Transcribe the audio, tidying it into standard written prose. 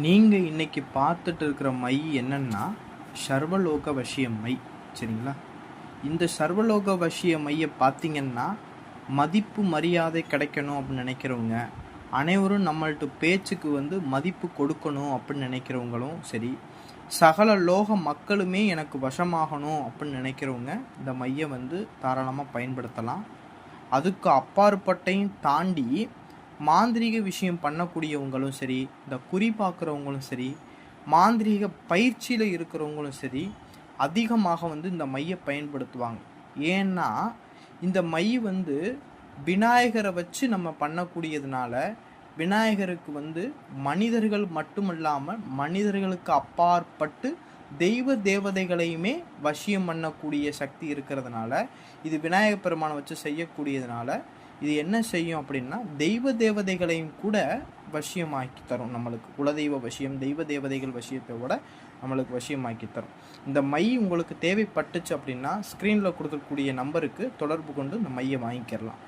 நீங்கள் இன்னைக்கு பார்த்துட்டு இருக்கிற மை என்னன்னா சர்வலோக வசிய மை. சரிங்களா? இந்த சர்வலோக வசிய மையை பார்த்தீங்கன்னா மதிப்பு மரியாதை கிடைக்கணும் அப்படின்னு நினைக்கிறவங்க, அனைவரும் நம்மள்ட்ட பேச்சுக்கு மதிப்பு கொடுக்கணும் அப்படின்னு நினைக்கிறவங்களும் சரி, சகல லோக மக்களுமே எனக்கு வசமாகணும் அப்படின்னு நினைக்கிறவங்க இந்த மையை தாராளமாக பயன்படுத்தலாம். அதுக்கு அப்பாற்பட்டையும் தாண்டி மாந்திரீக விஷயம் பண்ணக்கூடியவங்களும் சரி, இந்த குறி பார்க்குறவங்களும் சரி, மாந்திரீக பயிற்சியில் இருக்கிறவங்களும் சரி அதிகமாக இந்த மையை பயன்படுத்துவாங்க. ஏன்னா இந்த மை விநாயகரை வச்சு நம்ம பண்ணக்கூடியதுனால விநாயகருக்கு மனிதர்கள் மட்டுமல்லாமல் மனிதர்களுக்கு அப்பாற்பட்டு தெய்வ தேவதைகளையுமே வசியம் பண்ணக்கூடிய சக்தி இருக்கிறதுனால, இது விநாயகர் பெருமானை வச்சு செய்யக்கூடியதுனால இது என்ன செய்யும் அப்படின்னா தெய்வ தேவதைகளையும் கூட வசியமாக்கி தரும். நம்மளுக்கு குலதெய்வ வசியம், தெய்வ தேவதைகள் வசியத்தை விட நம்மளுக்கு வசியமாக்கி தரும். இந்த மை உங்களுக்கு தேவைப்பட்டுச்சு அப்படின்னா ஸ்க்ரீனில் கொடுக்கக்கூடிய நம்பருக்கு தொடர்பு கொண்டு இந்த மையை வாங்கிக்கிறலாம்.